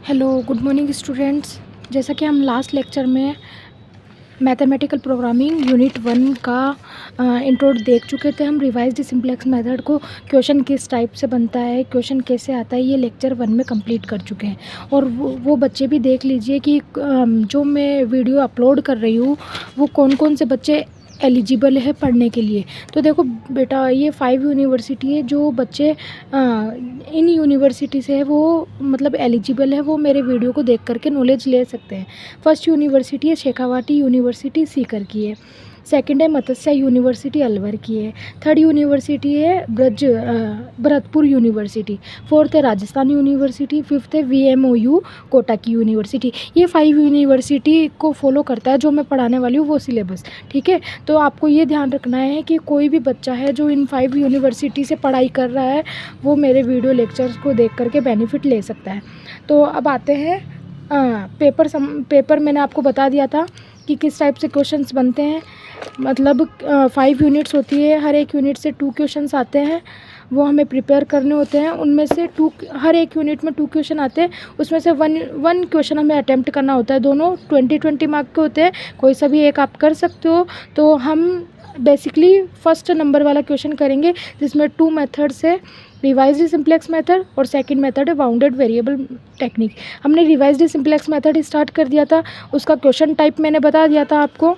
Hello, good morning students. जैसा कि हम लास्ट लेक्चर में मैथमेटिकल प्रोग्रामिंग यूनिट 1 का इंट्रो देख चुके थे। हम रिवाइज्ड सिंपलेक्स मेथड को क्वेश्चन किस टाइप से बनता है, क्वेश्चन कैसे आता है, ये लेक्चर 1 में कंप्लीट कर चुके हैं। और वो बच्चे भी देख लीजिए कि जो मैं वीडियो अपलोड कर रही हूँ वो कौन कौन से बच्चे एलिजिबल है पढ़ने के लिए। तो देखो बेटा, ये 5 यूनिवर्सिटी है। जो बच्चे इन यूनिवर्सिटी से है वो मतलब एलिजिबल है, वो मेरे वीडियो को देख करके नॉलेज ले सकते हैं। फर्स्ट यूनिवर्सिटी है शेखावाटी यूनिवर्सिटी सीकर की है। सेकंड है मत्स्य यूनिवर्सिटी अलवर की है। थर्ड यूनिवर्सिटी है भरतपुर यूनिवर्सिटी। फोर्थ है राजस्थान यूनिवर्सिटी। फिफ्थ है VMOU कोटा की यूनिवर्सिटी। ये 5 यूनिवर्सिटी को फॉलो करता है जो मैं पढ़ाने वाली हूँ वो सिलेबस। ठीक है, तो आपको ये ध्यान रखना है कि कोई भी बच्चा है जो इन 5 यूनिवर्सिटी से पढ़ाई कर रहा है वो मेरे वीडियो लेक्चर्स को देख करके बेनिफिट ले सकता है। तो अब आते हैं पेपर मैंने आपको बता दिया था कि किस टाइप से क्वेश्चंस बनते हैं। मतलब 5 यूनिट्स होती है, हर एक यूनिट से 2 क्वेश्चंस आते हैं, वो हमें प्रिपेयर करने होते हैं। उनमें से हर एक यूनिट में 2 क्वेश्चन आते हैं, उसमें से वन क्वेश्चन हमें अटैम्प्ट करना होता है। दोनों 20-20 मार्क के होते हैं, कोई सा भी एक आप कर सकते हो। तो हम बेसिकली फर्स्ट नंबर वाला क्वेश्चन करेंगे जिसमें 2 मेथड्स है, रिवाइज्ड सिंपलेक्स मेथड और सेकंड मेथड है बाउंडेड वेरिएबल टेक्निक। हमने रिवाइज्ड सिंपलेक्स मेथड स्टार्ट कर दिया था, उसका क्वेश्चन टाइप मैंने बता दिया था आपको,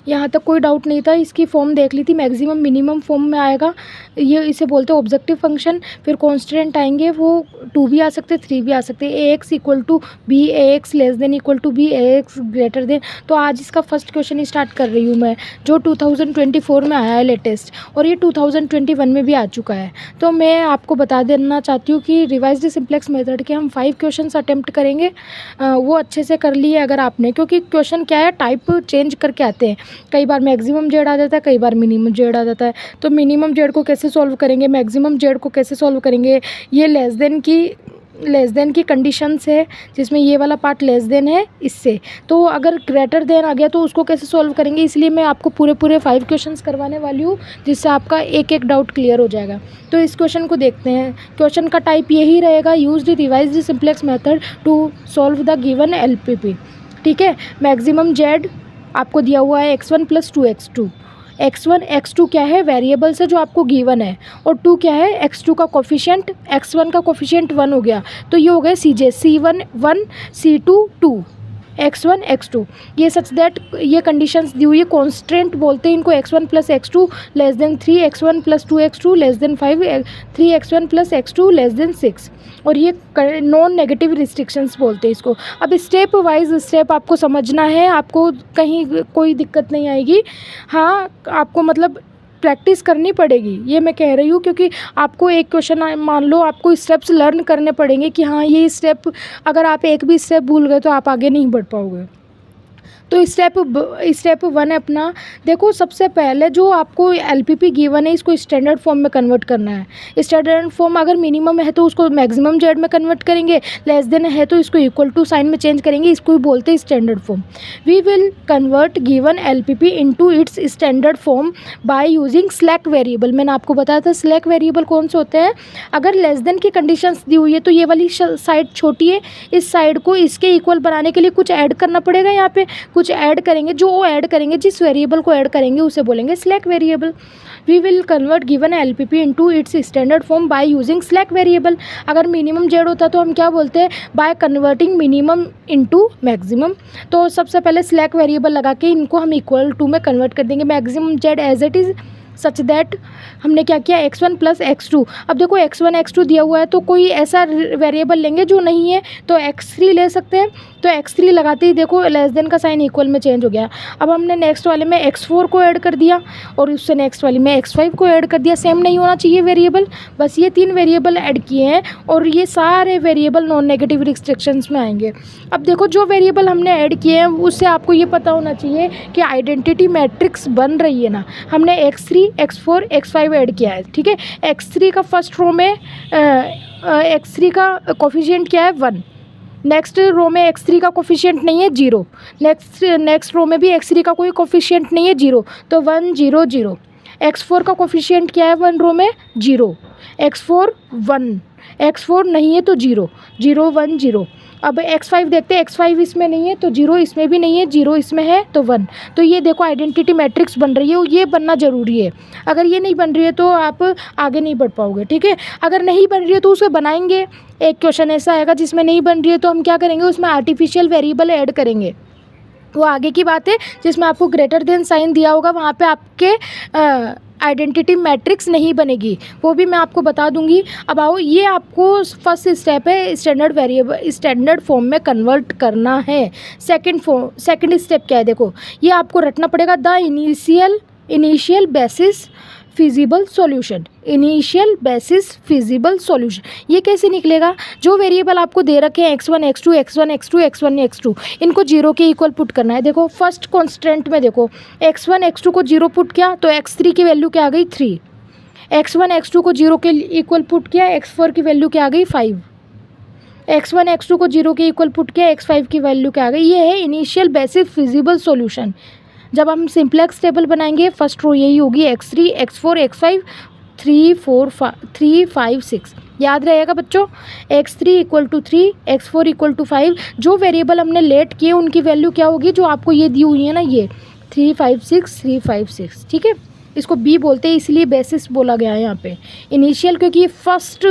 यहाँ तक कोई डाउट नहीं था। इसकी फॉर्म देख ली थी, मैक्सिमम मिनिमम फॉर्म में आएगा, ये इसे बोलते हैं ऑब्जेक्टिव फंक्शन। फिर कॉन्स्टेंट आएंगे, वो 2 भी आ सकते हैं, 3 भी आ सकते हैं। AX equal to B, AX less than equal to B, AX greater than. तो आज इसका फर्स्ट क्वेश्चन स्टार्ट कर रही हूँ मैं, जो 2024 में आया है लेटेस्ट, और ये 2021 में भी आ चुका है। तो मैं आपको बता देना चाहती हूँ कि रिवाइज्ड सिंपलेक्स मेथड के हम 5 क्वेश्चन अटैम्प्ट करेंगे। वो अच्छे से कर लिए अगर आपने, क्योंकि क्वेश्चन क्या है, टाइप चेंज करके आते हैं। कई बार मैक्सिमम जेड आ जाता है, कई बार मिनिमम जेड आ जाता है। तो मिनिमम जेड को कैसे सॉल्व करेंगे, मैक्सिमम जेड को कैसे सॉल्व करेंगे, ये लेस देन की कंडीशंस है, जिसमें ये वाला पार्ट लेस देन है इससे। तो अगर ग्रेटर देन आ गया तो उसको कैसे सॉल्व करेंगे, इसलिए मैं आपको पूरे 5 क्वेश्चंस करवाने वाली हूँ, जिससे आपका एक एक डाउट क्लियर हो जाएगा। तो इस क्वेश्चन को देखते हैं। क्वेश्चन का टाइप यही रहेगा, use the revised simplex method to solve the given LPP। ठीक है, मैक्सिमम जेड आपको दिया हुआ है x1 + 2x2। x1 x2 क्या है, वेरिएबल्स है जो आपको गिवन है, और 2 क्या है, x2 का कोफिशिएंट। x1 का कोफिशिएंट 1 हो गया, तो ये हो गया CJ, C1 1, C2 2, x1 x2। ये सच दैट ये कंडीशंस दी हुई है, कॉन्स्टेंट बोलते हैं इनको। x1 + x2 less than 3, x1 + 2x2 less than 5, 3x1 + x2 less than 6। और ये नॉन नेगेटिव रिस्ट्रिक्शंस बोलते हैं इसको। अब स्टेप वाइज स्टेप आपको समझना है, आपको कहीं कोई दिक्कत नहीं आएगी। हाँ, आपको मतलब प्रैक्टिस करनी पड़ेगी, ये मैं कह रही हूँ, क्योंकि आपको एक क्वेश्चन मान लो आपको स्टेप्स लर्न करने पड़ेंगे कि हाँ ये स्टेप, अगर आप एक भी स्टेप भूल गए तो आप आगे नहीं बढ़ पाओगे। तो स्टेप 1 है अपना। देखो, सबसे पहले जो आपको LPP गिवन है इसको स्टैंडर्ड फॉर्म में कन्वर्ट करना है। स्टैंडर्ड फॉर्म अगर मिनिमम है तो उसको मैक्सिमम जेड में कन्वर्ट करेंगे, लेस देन है तो इसको इक्वल टू साइन में चेंज करेंगे, इसको भी बोलते हैं standard form. We will convert given LPP into its standard form by using slack variable. मैंने आपको बताया था स्लैक वेरिएबल कौन से होते हैं। अगर लेस देन की कंडीशंस दी हुई है तो ये वाली साइड छोटी है, इस साइड को इसके इक्वल बनाने के लिए कुछ ऐड करना पड़ेगा, यहाँ पे कुछ ऐड करेंगे, जो ऐड करेंगे, जिस वेरिएबल को ऐड करेंगे उसे बोलेंगे slack variable. We will convert given LPP into its standard form by using slack variable. अगर मिनिमम जेड होता तो हम क्या बोलते हैं, by converting minimum into maximum. तो सबसे पहले स्लैक वेरिएबल लगा के इनको हम इक्वल टू में कन्वर्ट कर देंगे, maximum Z as it is, such that हमने क्या किया, x1 + x2। अब देखो x1 x2 दिया हुआ है तो कोई ऐसा वेरिएबल लेंगे जो नहीं है, तो x3 ले सकते हैं। तो x3 लगाते ही देखो लेस देन का साइन इक्वल में चेंज हो गया। अब हमने नेक्स्ट वाले में x4 को ऐड कर दिया और उससे नेक्स्ट वाले में x5 को ऐड कर दिया। सेम नहीं होना चाहिए वेरिएबल, बस ये 3 वेरिएबल ऐड किए हैं और ये सारे वेरिएबल नॉन नेगेटिव रिस्ट्रिक्शंस में आएंगे। अब देखो, जो वेरिएबल हमने ऐड किए हैं उससे आपको ये पता होना चाहिए कि आइडेंटिटी मैट्रिक्स बन रही है ना। हमने x3 x4 x5 ऐड किया है, ठीक है। x3 का फर्स्ट रो में x3 का कोफिशिएंट क्या है, 1। नेक्स्ट रो में x3 का कोफिशिएंट नहीं है, 0। नेक्स्ट रो में भी x3 का कोई कोफिशिएंट नहीं है, 0। तो 1 0 0। x4 का कोफिशिएंट क्या है 1 रो में, 0। x4 1, x4 नहीं है तो 0, 0 1 0। अब x5 देखते हैं, x5 इसमें नहीं है तो 0 इसमें भी नहीं है, 0 इसमें है तो 1। तो ये देखो आइडेंटिटी मैट्रिक्स बन रही है, ये बनना ज़रूरी है। अगर ये नहीं बन रही है तो आप आगे नहीं बढ़ पाओगे, ठीक है। अगर नहीं बन रही है तो उसे बनाएंगे। एक क्वेश्चन ऐसा आएगा जिसमें नहीं बन रही है तो हम क्या करेंगे, उसमें आर्टिफिशियल वेरिएबल ऐड करेंगे। वो आगे की बात है। जिसमें आपको ग्रेटर देन साइन दिया होगा वहाँ पे आपके आइडेंटिटी मैट्रिक्स नहीं बनेगी, वो भी मैं आपको बता दूंगी। अब आओ, ये आपको फर्स्ट स्टेप है स्टैंडर्ड फॉर्म में कन्वर्ट करना है। सेकंड स्टेप क्या है, देखो ये आपको रटना पड़ेगा। The initial basis feasible solution. Initial basis feasible solution ये कैसे निकलेगा, जो वेरिएबल आपको दे रखे हैं x1 x2 x1 x2 x1 x2, इनको 0 के इक्वल पुट करना है। देखो फर्स्ट कॉन्स्टेंट में देखो x1 x2 को 0 पुट किया तो x3 की वैल्यू क्या आ गई 3, x1 x2 को 0 के इक्वल पुट किया x4 की वैल्यू क्या आ गई 5, x1 x2 को 0 के इक्वल पुट किया x5 की वैल्यू क्या आ गई। ये है इनिशियल बेसिस फिजिबल सॉल्यूशन। जब हम सिंप्लेक्स टेबल बनाएंगे फर्स्ट रो यही होगी, x3 x4 x5 3 5 6। याद रहेगा बच्चों, x3 equal to 3 x4 equal to 5। जो वेरिएबल हमने लेट किए उनकी वैल्यू क्या होगी, जो आपको ये दी हुई है ना, ये 3 5 6 3 5 6, ठीक है। इसको बी बोलते हैं, इसलिए बेसिस बोला गया है यहाँ पे। इनिशियल क्योंकि ये फर्स्ट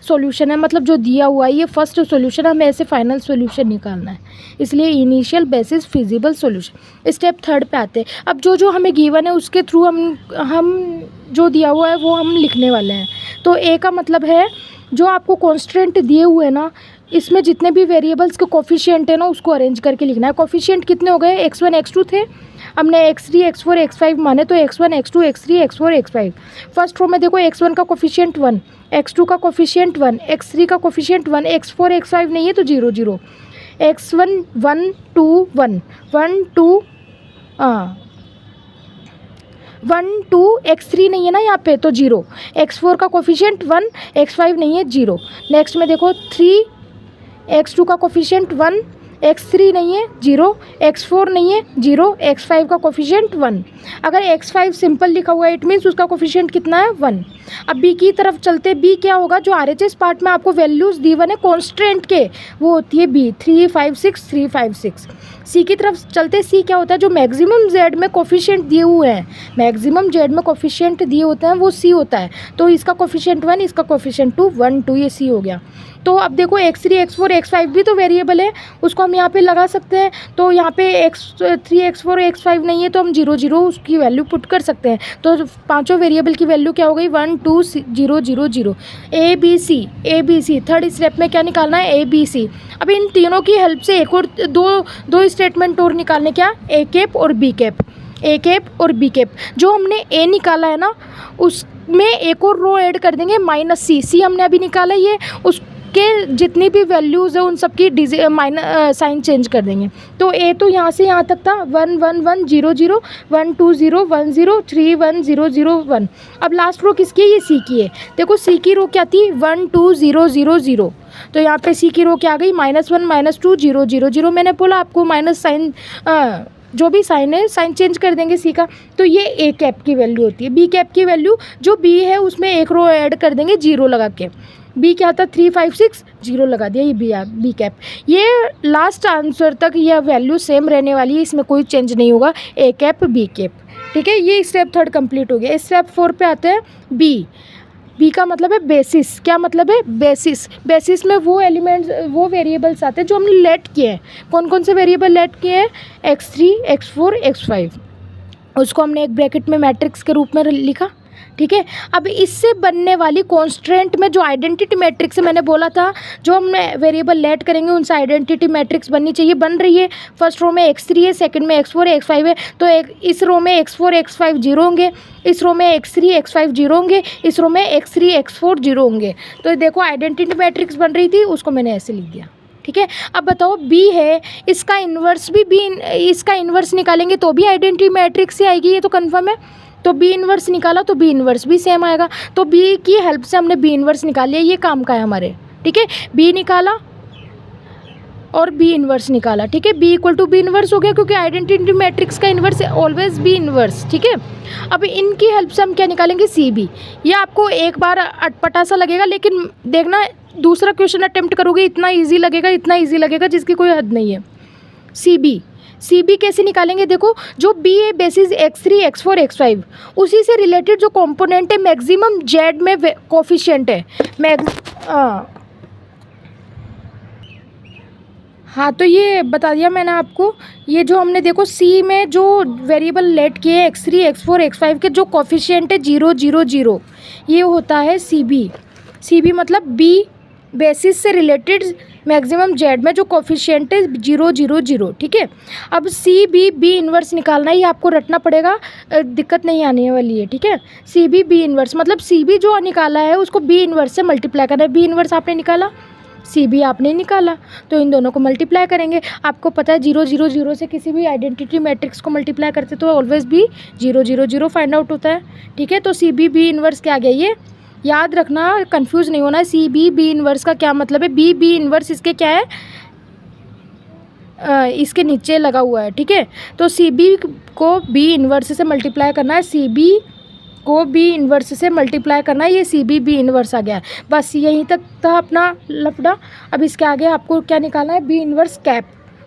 सॉल्यूशन है, मतलब जो दिया हुआ है ये फर्स्ट सॉल्यूशन, हमें ऐसे फाइनल सॉल्यूशन निकालना है, इसलिए initial basis feasible solution. Step third पे आते हैं। अब जो हमें गिवन है उसके थ्रू हम जो दिया हुआ है वो हम लिखने वाले हैं। तो ए का मतलब है जो आपको कॉन्स्टेंट दिए हुए हैं ना, इसमें जितने भी वेरिएबल्स के कोफिशिएंट है ना उसको अरेंज करके लिखना है। कोफिशिएंट कितने हो गए, x1 x2 थे, हमने x3 x4 x5 माने तो x1 x2 x3 x4 x5। First row में देखो x1 का कोफिशिएंट 1, x2 का कोफिशिएंट 1, x3 का कोफिशिएंट 1, x4 x5 नहीं है तो 0 0, x1 1 2 1 1 2 1 2, x3 नहीं है ना यहाँ पे तो 0, x4 का कोफिशिएंट 1, x5 नहीं है 0। नेक्स्ट में देखो 3, x2 का कोफिशिएंट 1, x3 नहीं है 0, x4 नहीं है 0, x5 का कोफिशिएंट 1। अगर x5 सिंपल लिखा हुआ है इट मीन्स उसका कोफिशिएंट कितना है 1। अब b की तरफ चलते, b क्या होगा, जो RHS पार्ट में आपको वैल्यूज़ दी हुए हैं कॉन्स्टेंट के, वो होती है b 3 5 6 3 5 6। सी की तरफ चलते, सी क्या होता है, जो मैक्सिमम जेड में कोफिशिएंट दिए हुए हैं, मैक्सिमम जेड में कोफिशिएंट दिए होते हैं वो सी होता है। तो इसका कोफिशिएंट 1, इसका कोफिशिएंट 2 1 2, ये सी हो गया। तो अब देखो x3 x4 x5 भी तो वेरिएबल है, उसको हम यहाँ पे लगा सकते हैं। तो यहाँ पे x3 x4 x5 नहीं है तो हम 0 0 उसकी वैल्यू पुट कर सकते हैं। तो पांचों वेरिएबल की वैल्यू क्या हो गई 1 2 0 0 0। A B C third step में क्या निकालना है, ABC। अब इन तीनों की हेल्प से एक और दो स्टेटमेंट और निकालने, क्या, ए कैप और बी कैप। ए कैप और बी कैप, जो हमने ए निकाला है ना उसमें एक और रो ऐड कर देंगे -c हमने अभी निकाला, ये उसके जितनी भी वैल्यूज़ है उन सब की साइन चेंज कर देंगे। तो ए तो यहाँ से यहाँ तक था 1 1 1 0 0 1 2 0 1 0 3 1 0 0 1। अब लास्ट रो किसकी है, ये सी की है। देखो सी की रो क्या थी 1 2 0 0 0, तो यहाँ पे सी की रो क्या आ गई -1 -2 0 0 0। मैंने बोला आपको माइनस साइन जो भी साइन है साइन चेंज कर देंगे सी का। तो ये ए कैप की वैल्यू होती है। बी कैप की वैल्यू जो बी है उसमें एक रो ऐड कर देंगे 0 लगा के। बी क्या था 3 5 6 0 लगा दिया, ये बी कैप। ये लास्ट आंसर तक यह वैल्यू सेम रहने वाली है, इसमें कोई चेंज नहीं होगा, ए कैप बी कैप, ठीक है। ये स्टेप थर्ड कंप्लीट हो गया। स्टेप 4 पे आते हैं बी का मतलब है बेसिस। क्या मतलब है, बेसिस। बेसिस में वो एलिमेंट्स वो वेरिएबल्स आते हैं जो हमने लेट किए हैं। कौन कौन से वेरिएबल लेट किए हैं, x3 x4 x5, उसको हमने एक ब्रैकेट में मैट्रिक्स के रूप में लिखा, ठीक है। अब इससे बनने वाली कॉन्स्टेंट में जो आइडेंटिटी मैट्रिक्स है, मैंने बोला था जो हम वेरिएबल लेट करेंगे उनसे आइडेंटिटी मैट्रिक्स बननी चाहिए, बन रही है। फर्स्ट रो में x3 है, सेकंड में x4 x5 है, तो इस रो में x4 x5 0 होंगे, इस रो में x3 x5 0 होंगे, इस रो में x3 x4 0 होंगे। तो देखो आइडेंटिटी मैट्रिक्स बन रही थी, उसको मैंने ऐसे लिख दिया, ठीक है। अब बताओ बी है, इसका इन्वर्स भी इसका इन्वर्स निकालेंगे तो भी आइडेंटिटी मैट्रिक्स से आएगी, ये तो कन्फर्म है। तो बी इन्वर्स निकाला तो बी इन्वर्स भी सेम आएगा। तो बी की हेल्प से हमने बी इन्वर्स निकाल लिया, ये काम का है हमारे, ठीक है। बी निकाला, और बी इन्वर्स निकाला, ठीक है। B equal to B inverse हो गया क्योंकि आइडेंटिटी मैट्रिक्स का इन्वर्स ऑलवेज बी इन्वर्स, ठीक है। अब इनकी हेल्प से हम क्या निकालेंगे, सी बी। ये आपको एक बार अटपटा सा लगेगा, लेकिन देखना दूसरा क्वेश्चन अटेम्प्ट करोगे इतना ईजी लगेगा जिसकी कोई हद नहीं है। सी बी कैसे निकालेंगे, देखो जो बी है बेसिस x3 x4 x5, उसी से रिलेटेड जो कंपोनेंट है मैक्सिमम जेड में कोफिशिएंट है हाँ तो ये बता दिया मैंने आपको। ये जो हमने देखो सी में जो वेरिएबल लेट किए x3 x4 x5 के जो कोफिशिएंट है 0 0 0, ये होता है सी बी मतलब बी बेसिस से रिलेटेड मैक्सिमम जेड में जो कोफिशिएंट है 0 0 0, ठीक है। अब सी बी इन्वर्स निकालना ही आपको रटना पड़ेगा, दिक्कत नहीं आने वाली है, ठीक है। सी बी इन्वर्स मतलब सी बी जो निकाला है उसको बी इन्वर्स से मल्टीप्लाई करना है। बी इन्वर्स आपने निकाला, सी बी आपने निकाला, तो इन दोनों को मल्टीप्लाई करेंगे। आपको पता है 0 0 0 से किसी भी आइडेंटिटी मैट्रिक्स को मल्टीप्लाई करते तो ऑलवेज भी 0 0 0 फाइंड आउट होता है, ठीक है। तो सी बी इन्वर्स क्या आ गया, ये याद रखना, कंफ्यूज नहीं होना है। सी बी इन्वर्स का क्या मतलब है, बी इन्वर्स इसके क्या है, इसके नीचे लगा हुआ है, ठीक है। तो सी बी को बी इन्वर्स से मल्टीप्लाई करना है, सी बी को बी इन्वर्स से मल्टीप्लाई करना है, ये सी बी इन्वर्स आ गया है। बस यहीं तक था अपना लफड़ा। अब इसके आगे आपको क्या निकालना है, B inverse cap.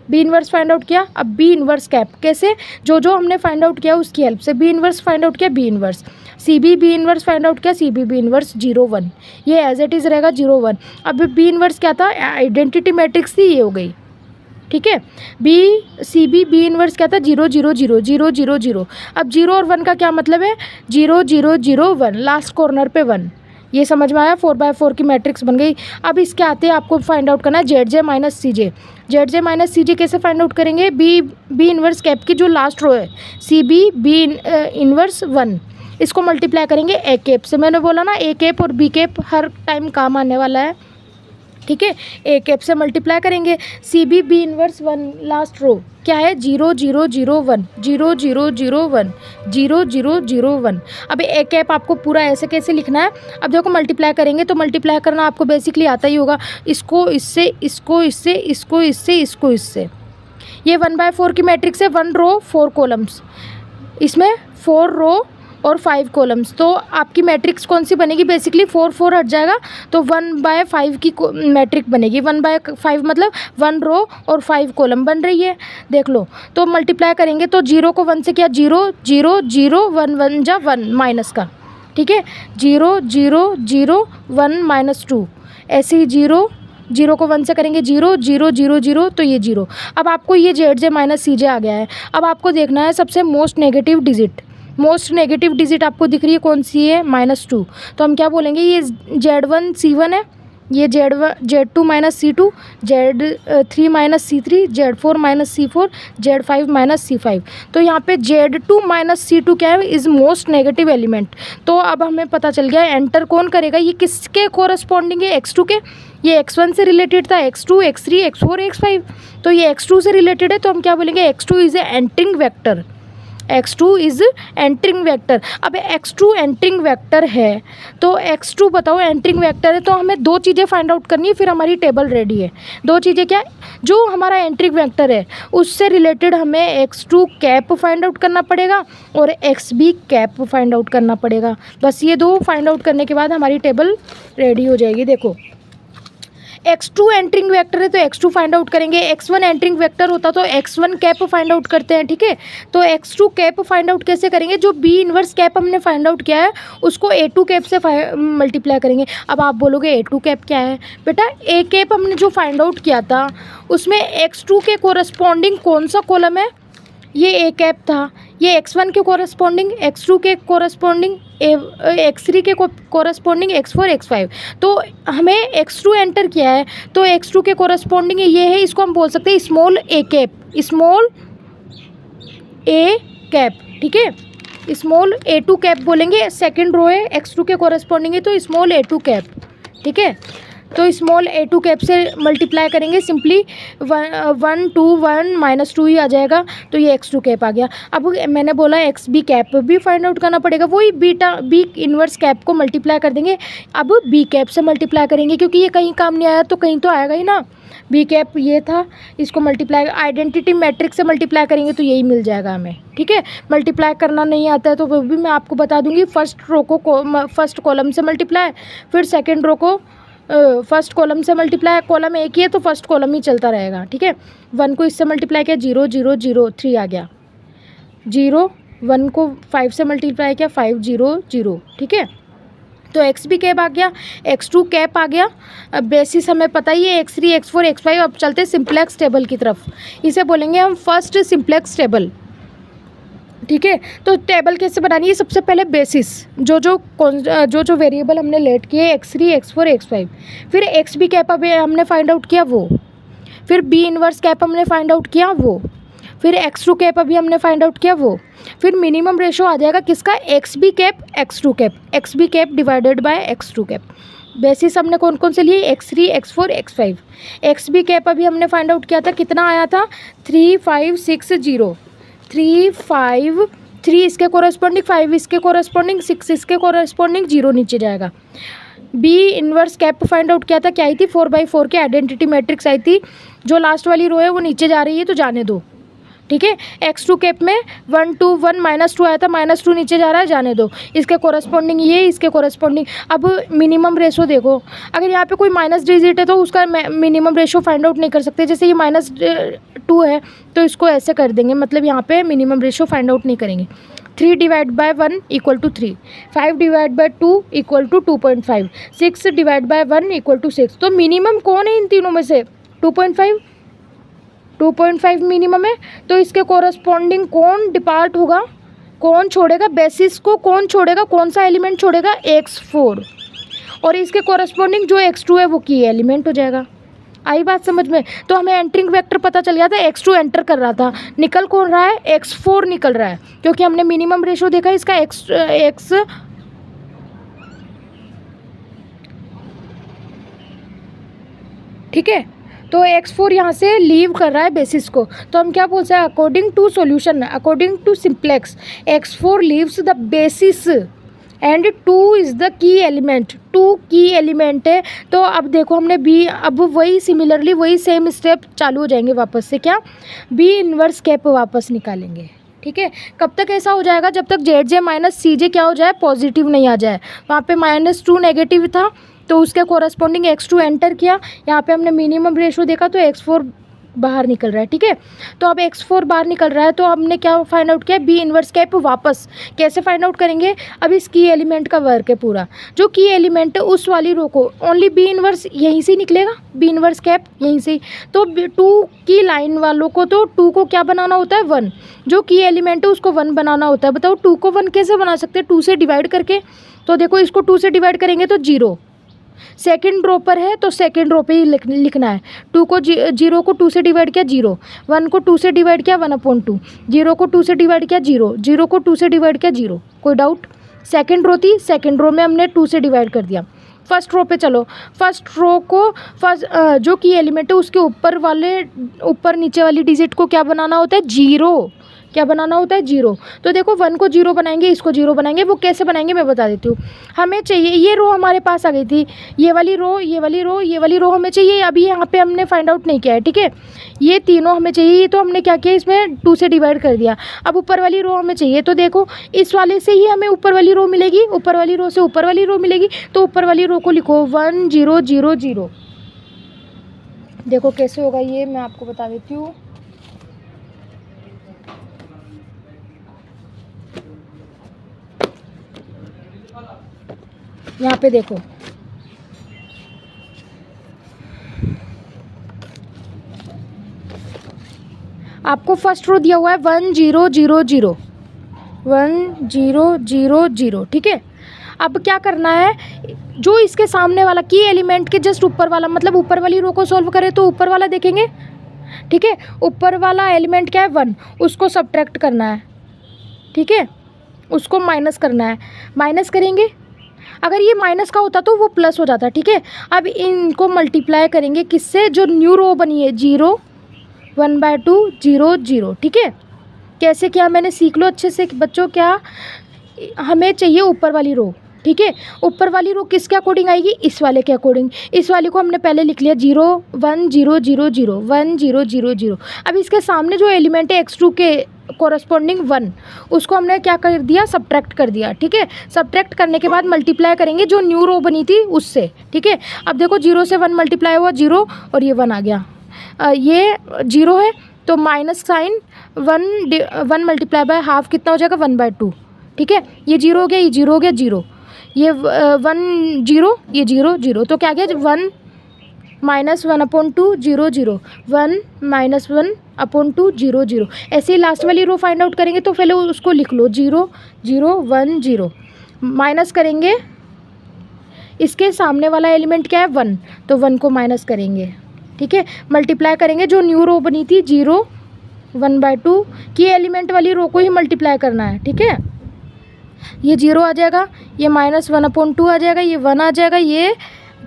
B inverse find out किया, अब बी इन्वर्स कैप कैसे, जो हमने फाइंड आउट किया उसकी हेल्प से। बी इन्वर्स फाइंड आउट किया, B inverse C B inverse find out किया, सी बी इन्वर्स 0 1, ये एज इट इज़ रहेगा 0 1। अब बी इन्वर्स क्या था, आइडेंटिटी मैट्रिक्स थी, ये हो गई, ठीक है। सी बी इन्वर्स क्या था, 0 0 0 0 0 0। अब 0 और 1 का क्या मतलब है, 0 0 0 1, लास्ट कॉर्नर पे 1, ये समझ में आया। 4x4 की मैट्रिक्स बन गई। अब इसके आते आपको फाइंड आउट करना है जेड जे माइनस सी जे कैसे फाइंड आउट करेंगे, बी इन्वर्स कैप की जो लास्ट रो है सी बी इन्वर्स 1, इसको मल्टीप्लाई करेंगे ए कैप से। मैंने बोला ना ए कैप और बी कैप हर टाइम काम आने वाला है, ठीक है। ए कैप से मल्टीप्लाई करेंगे, C B inverse 1 last row क्या है, 0 0 0 1 0 0 0 1 0 0 0 1। अब ए कैप आपको पूरा ऐसे कैसे लिखना है, अब देखो मल्टीप्लाई करेंगे तो मल्टीप्लाई करना आपको बेसिकली आता ही होगा, इसको इससे, इसको इससे, इसको इससे, इसको इससे। ये 1/4 की मैट्रिक्स है, 1 रो 4 कॉलम्स, इसमें 4 रो और 5 कॉलम्स। तो आपकी मैट्रिक्स कौन सी बनेगी, बेसिकली 4 4 हट जाएगा तो 1/5 की मैट्रिक बनेगी। 1/5 मतलब 1 रो और 5 कॉलम बन रही है, देख लो। तो मल्टीप्लाई करेंगे तो 0 को 1 से किया, 0 0 0 1 1 जा 1 माइनस का, ठीक है। 0 0 0 1 माइनस 2, ऐसे ही 0 को 1 से करेंगे 0 0 0 0, तो ये 0। अब आपको ये जेड जे माइनस सी जे आ गया है। अब आपको देखना है सबसे मोस्ट नेगेटिव डिजिट आपको दिख रही है कौन सी है, -2। तो हम क्या बोलेंगे, ये Z1 C1 है, ये Z2 minus C2, Z3 minus C3, Z4 minus C4, Z5 minus C5। तो यहाँ पे Z2 माइनस C2 क्या है, इज़ मोस्ट नेगेटिव एलिमेंट। तो अब हमें पता चल गया एंटर कौन करेगा, ये किसके कोरस्पॉन्डिंग है, x2 के। ये x1 से रिलेटेड था, x2 x3 x4 x5, तो ये x2 से रिलेटेड है, तो हम क्या बोलेंगे, x2 is a entering vector, x2 is entering vector. अब x2 एंटरिंग वेक्टर है तो x2 बताओ एंटरिंग वेक्टर है, तो हमें 2 चीज़ें फाइंड आउट करनी है, फिर हमारी टेबल रेडी है। 2 चीज़ें क्या, जो हमारा एंटरिंग वेक्टर है उससे रिलेटेड हमें x2 कैप फाइंड आउट करना पड़ेगा और xb कैप फाइंड आउट करना पड़ेगा। बस ये 2 फाइंड आउट करने के बाद हमारी टेबल रेडी हो जाएगी। देखो x2 एंटरिंग वेक्टर है तो x2 फाइंड आउट करेंगे, x1 एंटरिंग वेक्टर होता तो x1 कैप फाइंड आउट करते हैं, ठीक है। तो x2 कैप फाइंड आउट कैसे करेंगे, जो b इन्वर्स कैप हमने फाइंड आउट किया है उसको a2 कैप से मल्टीप्लाई करेंगे। अब आप बोलोगे a2 कैप क्या है, बेटा a कैप हमने जो फाइंड आउट किया था उसमें x2 के कोरस्पॉन्डिंग कौन सा कॉलम है, ये ए कैप था। ये x1 के कोरस्पॉन्डिंग, x2 के कोरस्पॉन्डिंग, x3 के कोरस्पॉन्डिंग, x4 x5। तो हमें x2 एंटर किया है तो x2 के कोरस्पॉन्डिंग ये है, इसको हम बोल सकते हैं स्मॉल ए कैप, ठीक है। स्मॉल a2 कैप बोलेंगे, सेकंड रो है x2 के कोरस्पॉन्डिंग है तो स्मॉल a2 कैप, ठीक है। तो स्मॉल a2 कैप से मल्टीप्लाई करेंगे सिंपली 1 2 1 -2 ही आ जाएगा, तो ये x2 कैप आ गया। अब मैंने बोला एक्स बी कैप भी फाइंड आउट करना पड़ेगा, वही बी इन्वर्स कैप को मल्टीप्लाई कर देंगे। अब बी कैप से मल्टीप्लाई करेंगे क्योंकि ये कहीं काम नहीं आया तो कहीं तो आएगा ही ना। बी कैप ये था, इसको मल्टीप्लाई आइडेंटिटी मैट्रिक्स से मल्टीप्लाई करेंगे तो यही मिल जाएगा हमें, ठीक है। मल्टीप्लाई करना नहीं आता है तो वो भी मैं आपको बता दूंगी। फर्स्ट रो को फर्स्ट कॉलम से मल्टीप्लाई, फिर सेकंड रो को फर्स्ट कॉलम से मल्टीप्लाई। कॉलम एक ही है तो फर्स्ट कॉलम ही चलता रहेगा, ठीक है। 1 को इससे मल्टीप्लाई किया 0 0 0 3 आ गया। 0 1 को 5 से मल्टीप्लाई किया 5 0 0, ठीक है। तो एक्स बी कैप आ गया, x2 कैप आ गया। अब बेसिस हमें पता ही है x3 x4 x5। अब चलते सिंप्लेक्स टेबल की तरफ, इसे बोलेंगे हम फर्स्ट सिंप्लेक्स टेबल, ठीक है। तो टेबल कैसे बनानी है, सबसे पहले बेसिस जो वेरिएबल हमने लेट किए x3 x4 x5, फिर एक्स बी कैप अभी हमने फाइंड आउट किया वो, फिर बी इन्वर्स कैप हमने फाइंड आउट किया वो, फिर x2 कैप अभी हमने फाइंड आउट किया वो, फिर मिनिमम रेशो आ जाएगा किसका, X B cap x2 cap, X B cap divided by x2 cap. Basis हमने कौन कौन से लिए, x3 x4 x5। X B cap अभी हमने फाइंड आउट किया था, कितना आया था 3 5 6 0, 3 5 3 इसके कोरस्पॉन्डिंग, 5 इसके कोरस्पॉन्डिंग, 6 इसके कोरस्पॉन्डिंग, 0 नीचे जाएगा। B inverse cap find out किया था, क्या आई थी 4/4 की आइडेंटिटी मैट्रिक्स आई थी। जो लास्ट वाली रो है वो नीचे जा रही है तो जाने दो, ठीक है। x2 कैप में 1 2 1 -2 आया था, -2 नीचे जा रहा है, जाने दो। इसके कोरस्पॉन्डिंग ये, इसके कोरस्पॉन्डिंग। अब मिनिमम रेशो देखो, अगर यहाँ पे कोई माइनस डिजिट है तो उसका मिनिमम रेशो फाइंड आउट नहीं कर सकते। जैसे ये -2 है तो इसको ऐसे कर देंगे, मतलब यहाँ पे मिनिमम रेशो फाइंड आउट नहीं करेंगे। 3 divide by 1 equal to 3, 5 divide by 2 equal to 2.5, 6 divide by 1 equal to 6। तो मिनिमम कौन है इन तीनों में से, 2.5 मिनिमम है। तो इसके कोरस्पॉन्डिंग कौन डिपार्ट होगा, कौन छोड़ेगा, बेसिस को कौन छोड़ेगा, कौन सा एलिमेंट छोड़ेगा, x4। और इसके कोरस्पॉन्डिंग जो x2 है वो की एलिमेंट हो जाएगा। आई बात समझ में। तो हमें एंटरिंग वेक्टर पता चल गया था, x2 एंटर कर रहा था, निकल कौन रहा है, x4 निकल रहा है, क्योंकि हमने मिनिमम रेशो देखा इसका x, ठीक है। तो x4 यहाँ से लीव कर रहा है बेसिस को, तो हम क्या बोल सकते हैं, according to solution, according to simplex x4 leaves the basis and 2 is the key element. 2 key element है। तो अब देखो हमने बी, अब वही सिमिलरली वही सेम स्टेप चालू हो जाएंगे वापस से, क्या, बी इन्वर्स कैप वापस निकालेंगे, ठीक है। कब तक ऐसा हो जाएगा, जब तक ZJ माइनस CJ क्या हो जाए, पॉजिटिव नहीं आ जाए। वहाँ पे -2 नेगेटिव था तो उसके कोरस्पॉन्डिंग x2 एंटर किया, यहाँ पे हमने मिनिमम रेशो देखा तो x4 बाहर निकल रहा है, ठीक है। तो अब x4 बाहर निकल रहा है तो हमने क्या फाइंड आउट किया, बी इन्वर्स कैप वापस कैसे फाइंड आउट करेंगे। अब इस की एलिमेंट का वर्क है पूरा, जो की एलिमेंट है उस वाली रो को ओनली बी इन्वर्स यहीं से निकलेगा, बी इन्वर्स कैप यहीं से। तो 2 की लाइन वालों को तो 2 को क्या बनाना होता है, 1, जो की एलिमेंट है उसको 1 बनाना होता है। बताओ 2 को 1 कैसे बना सकते हैं, 2 से डिवाइड करके। तो देखो इसको 2 से डिवाइड करेंगे तो 0, सेकंड रो पर है तो सेकंड रो पे ही लिखना है। 0 को 2 से डिवाइड किया 0, 1 को 2 से डिवाइड किया 1/2, 0 को 2 से डिवाइड किया 0, 0 को 2 से डिवाइड किया 0। कोई डाउट। सेकंड रो थी, सेकंड रो में हमने 2 से डिवाइड कर दिया। फर्स्ट रो पे चलो, फर्स्ट रो को जो की एलिमेंट है उसके ऊपर नीचे वाली डिजिट को क्या बनाना होता है, 0। क्या बनाना होता है, 0। तो देखो 1 को 0 बनाएंगे, इसको 0 बनाएंगे। वो कैसे बनाएंगे मैं बता देती हूँ। हमें चाहिए ये रो हमारे पास आ गई थी, ये वाली रो, ये वाली रो, ये वाली रो हमें चाहिए। अभी यहाँ पे हमने फाइंड आउट नहीं किया है, ठीक है। ये तीनों हमें चाहिए, तो हमने क्या किया, इसमें 2 से डिवाइड कर दिया। अब ऊपर वाली रो हमें चाहिए, तो देखो इस वाले से ही हमें ऊपर वाली रो मिलेगी, ऊपर वाली रो से ऊपर वाली रो मिलेगी। तो ऊपर वाली रो को लिखो 1 0 0 0। देखो कैसे होगा ये, मैं आपको बता देती हूँ। यहाँ पे देखो आपको फर्स्ट रो दिया हुआ है 1 0 0 0, 1 0 0 0, ठीक है। अब क्या करना है, जो इसके सामने वाला की एलिमेंट के जस्ट ऊपर वाला, मतलब ऊपर वाली रो को सॉल्व करें तो ऊपर वाला देखेंगे, ठीक है। ऊपर वाला एलिमेंट क्या है, 1, उसको सब्ट्रैक्ट करना है, ठीक है, उसको माइनस करना है। माइनस करेंगे अगर ये माइनस का होता तो वो प्लस हो जाता, ठीक है। अब इनको मल्टीप्लाई करेंगे किससे, जो न्यू रो बनी है 0 1/2 0 0, ठीक है। कैसे क्या मैंने सीख लो अच्छे से बच्चों। क्या हमें चाहिए ऊपर वाली रो, ठीक है। ऊपर वाली रो किसके अकॉर्डिंग आएगी, इस वाले के अकॉर्डिंग। इस वाले को हमने पहले लिख लिया 0 1 0 0 0 1 0 0 0। अब इसके सामने जो एलिमेंट है x2 के कोरस्पॉन्डिंग 1, उसको हमने क्या कर दिया, सब्ट्रैक्ट कर दिया, ठीक है। सब्ट्रैक्ट करने के बाद मल्टीप्लाई करेंगे जो न्यू रो बनी थी उससे, ठीक है। अब देखो 0 से 1 मल्टीप्लाई हुआ 0 और ये 1 आ गया। ये 0 है तो minus sign 1 multiply by half कितना हो जाएगा 1/2, ठीक है। ये 0 हो गया, ये 0 हो गया 0, ये 1 0, ये 0 0, तो क्या गया 1 -1/2 0 0 1 -1/2 0 0। ऐसे ही लास्ट वाली रो फाइंड आउट करेंगे तो पहले उसको लिख लो 0 0 1 0। माइनस करेंगे इसके सामने वाला एलिमेंट क्या है 1, तो 1 को माइनस करेंगे, ठीक है। मल्टीप्लाई करेंगे जो न्यू रो बनी थी 0 1/2 की एलिमेंट वाली रो को ही मल्टीप्लाई करना है, ठीक है। ये 0 आ जाएगा, ये -1/2 आ जाएगा, ये 1 आ जाएगा, ये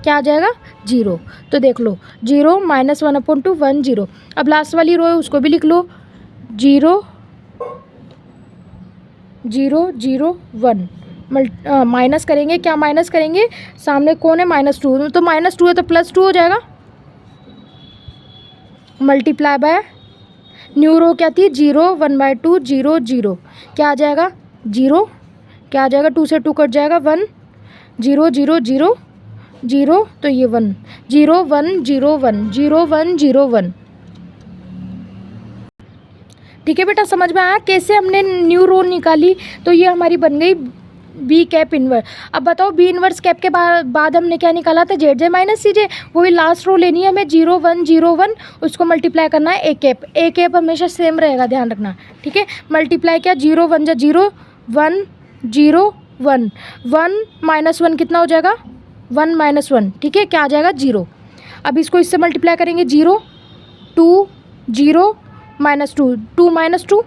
क्या आ जाएगा 0। तो देख लो 0 -1/2 1 0। अब लास्ट वाली रो है उसको भी लिख लो 0 0 0 1। माइनस करेंगे, क्या माइनस करेंगे, सामने कौन है -2, तो -2 है तो +2 हो जाएगा। मल्टीप्लाई बाय न्यू रो क्या थी 0 1/2 0 0, क्या आ जाएगा 0, क्या आ जाएगा 2 से 2 कट जाएगा 1 0 0 0 0, तो ये 1 0 1 0 1 0 1 0 1, ठीक है बेटा। समझ में आया कैसे हमने न्यू रो निकाली। तो ये हमारी बन गई बी कैप इन्वर्स। अब बताओ बी इन्वर्स कैप के बाद हमने क्या निकाला था, जेड जे माइनस सी जे। वही लास्ट रो लेनी है हमें 0 1 0 1, उसको मल्टीप्लाई करना है ए कैप। ए कैप हमेशा सेम रहेगा, ध्यान रखना, ठीक है। मल्टीप्लाई किया 0 1 जा 0 1 0 1 1 -1 कितना हो जाएगा 1 -1, ठीक है। क्या आ जाएगा 0। अब इसको इससे मल्टीप्लाई करेंगे 0 2 0 -2 2 -2,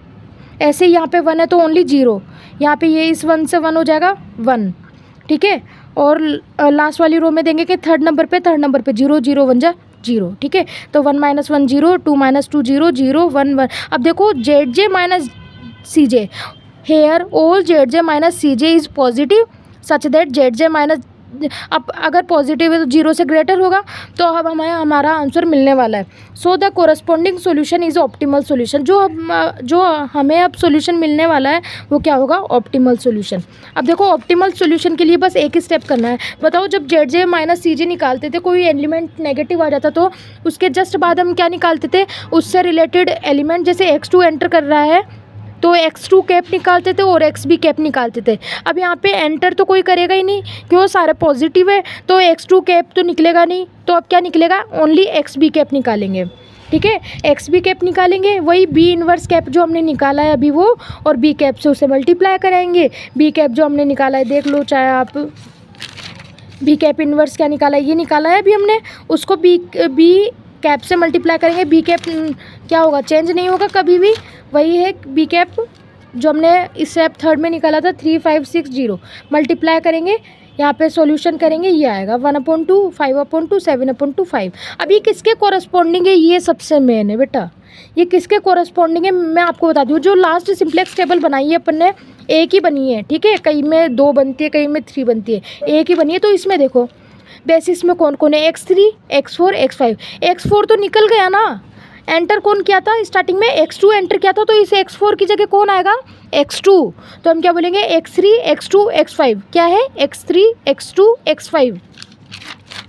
ऐसे यहाँ पे 1 है तो ओनली 0, यहाँ पे ये इस 1 से 1 हो जाएगा 1, ठीक है। और लास्ट वाली रो में देंगे कि थर्ड नंबर पे 0 0 1 जा 0, ठीक है। तो 1 -1 0 2 -2 0 0 1 1। अब देखो Z J minus C J, here all Z J minus C J is positive such that Z J minus, अब अगर पॉजिटिव है तो 0 से ग्रेटर होगा, तो अब हमें हमारा आंसर मिलने वाला है। So the corresponding solution is optimal solution. जो हमें अब सोल्यूशन मिलने वाला है वो क्या होगा, ऑप्टिमल सोल्यूशन। अब देखो ऑप्टिमल सोल्यूशन के लिए बस एक ही स्टेप करना है। बताओ जब जेड जे माइनस सी जे निकालते थे, कोई एलिमेंट नेगेटिव आ जाता तो उसके जस्ट बाद हम क्या निकालते थे, उससे रिलेटेड एलिमेंट। जैसे x2 एंटर कर रहा है तो x2 कैप निकालते थे और x भी कैप निकालते थे। अब यहाँ पे एंटर तो कोई करेगा ही नहीं, क्यों, सारे पॉजिटिव है, तो x2 कैप तो निकलेगा नहीं। तो अब क्या निकलेगा, ओनली x भी कैप निकालेंगे, ठीक है। x भी कैप निकालेंगे, वही बी इन्वर्स कैप जो हमने निकाला है अभी वो, और बी कैप से उसे मल्टीप्लाई कराएंगे। बी कैप जो हमने निकाला है देख लो चाहे आप, बी कैप इन्वर्स क्या निकाला है, ये निकाला है अभी हमने, उसको बी कैप से मल्टीप्लाई करेंगे। बी कैप क्या होगा, चेंज नहीं होगा कभी भी, वही है बी कैप जो हमने इस स्टेप थर्ड में निकाला था 3 5 6 0। मल्टीप्लाई करेंगे, यहाँ पे सॉल्यूशन करेंगे, ये आएगा 1/2 5/2 7/5। अब ये किसके कोरस्पॉन्डिंग है, ये सबसे मेन है बेटा। ये किसके कोरस्पॉन्डिंग है मैं आपको बता दूँ। जो लास्ट सिंप्लेक्स टेबल बनाई है अपन ने, एक ही बनी है, ठीक है। कहीं में 2 बनती है, कहीं में 3 बनती है, एक ही बनी है। तो इसमें देखो बेसिस में कौन कौन है, x3 x4 x5। x4 तो निकल गया ना, एंटर कौन किया था स्टार्टिंग में, x2 एंटर किया था, तो इस x4 की जगह कौन आएगा, x2। तो हम क्या बोलेंगे, x3 x2 x5। क्या है, x3 x2 x5।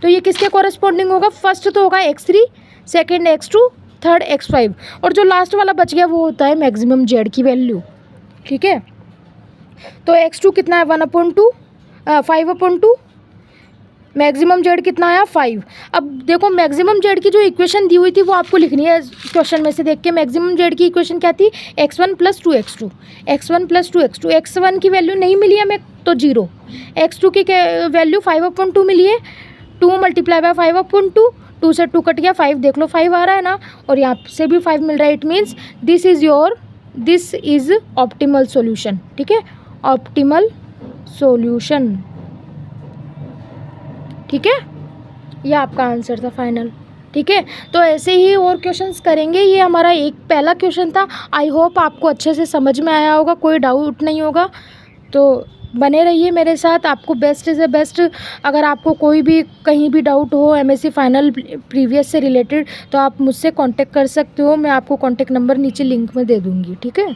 तो ये किसके कॉरस्पॉन्डिंग होगा, फर्स्ट तो होगा x3, second x2, third x5, और जो लास्ट वाला बच गया वो होता है मैक्सिमम जेड की वैल्यू, ठीक है। तो x2 कितना है 1/2 5/2, मैक्सिमम जेड कितना आया 5। अब देखो मैक्सिमम जेड की जो इक्वेशन दी हुई थी वो आपको लिखनी है क्वेश्चन में से देख के। मैक्सिमम जेड की इक्वेशन क्या थी, x1 + 2x2, x1 + 2x2। x1 की वैल्यू नहीं मिली हमें तो 0, x2 की वैल्यू 5/2 मिली है, 2 × 5/2, 2 से 2 कट गया 5, देख लो 5 आ रहा है ना, और यहाँ से भी 5 मिल रहा है। It means this is optimal solution, ठीक है, ऑप्टिमल सोल्यूशन। ठीक है, ये आपका आंसर था फाइनल। ठीक है, तो ऐसे ही और क्वेश्चंस करेंगे। ये हमारा एक पहला क्वेश्चन था। आई होप आपको अच्छे से समझ में आया होगा, कोई डाउट नहीं होगा। तो बने रहिए मेरे साथ, आपको बेस्ट से बेस्ट। अगर आपको कोई भी कहीं भी डाउट हो एमएससी फाइनल प्रीवियस से रिलेटेड, तो आप मुझसे कांटेक्ट कर सकते हो। मैं आपको कांटेक्ट नंबर नीचे लिंक में दे दूँगी। ठीक है।